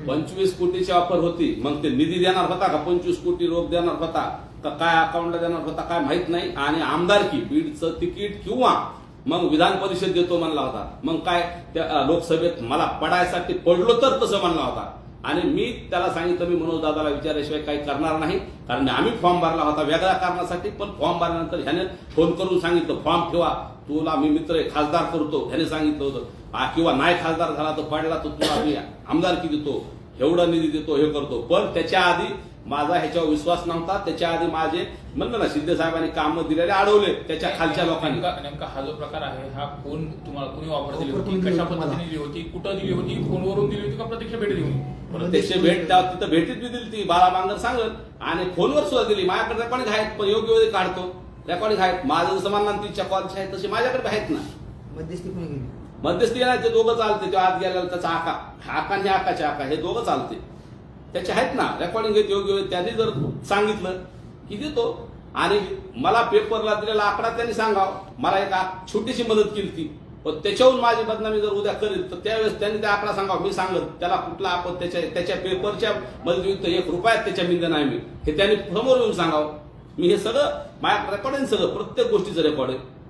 25 कोटीची ऑफर होती, मग ते निधी देणार होता का? 25 कोटी रोख देणार होता का? काय अकाउंटला देणार होता काय माहित नाही. आणि आमदारकी बीडचं तिकीट किंवा मग विधान परिषद देतो म्हणला होता. मग काय त्या लोकसभेत मला पडायसाठी पडलो तर तसं म्हणला होता. आणि मी त्याला सांगितलं मी मनोज दादाला विचारल्याशिवाय काही करणार नाही, कारण आम्ही फॉर्म भरला होता वेगळ्या कारणासाठी. पण फॉर्म भरल्यानंतर ह्याने फोन करून सांगितलं फॉर्म ठेवा, तुला मी मित्र आहे खासदार करतो ह्याने सांगितलं होतं. किंवा नाही खासदार झाला तर पडला तर तुला मी आमदारकी देतो, एवढा निधी देतो, हे करतो. पण त्याच्या आधी माझा ह्याच्यावर विश्वास नव्हता. त्याच्या आधी माझे म्हणलं ना शिंदे साहेबांनी कामं दिलेले अडवले त्याच्या खालच्या लोकांनी. नेमका हा जो प्रकार आहे हा फोन तुम्हाला कोणी ऑफर दिली होती, कशा पद्धतीने दिली होती, कुठं दिली होती, फोनवरून दिली होती का प्रत्यक्ष भेट दिली होती? प्रत्यक्ष भेट तिथं भेटीत बी दिली ती बाळा बांगर सांगत, आणि फोनवर सुद्धा दिली. माझ्याकडे रेकॉर्डिंग आहेत, पण योग्य वेळी काढतो रेकॉर्डिंग आहेत. माझं जसं म्हणणार तिच्या कॉलचे आहेत तसे माझ्याकडे आहेत ना. मध्यस्थी कोणी गेली? मध्यस्थी ते दोघं चालते. तो आत गेला त्याचा आका आणि आकाचे आका हे दोघं चालते. त्याचे आहेत ना रेकॉर्डिंग घेत योग्य वेळी. त्यांनी जर सांगितलं की देतो. आणि मला पेपरला दिलेला आकडा त्यांनी सांगावं. मला एक छोटीशी मदत केली ती, पण त्याच्याहून माझी बदनामी जर उद्या करेल तर त्यावेळेस त्यांनी ते आकडा सांगावं. मी सांगत त्याला कुठला आपण त्याच्या पेपरच्या मदतीयुक्त 1 रुपयात त्याच्या मिंद नाही मी, हे त्यांनी समोर येऊन सांगावं. मी हे सगळं माझ्या रेकॉर्डिंग सगळं प्रत्येक गोष्टीचं रेकॉर्डिंग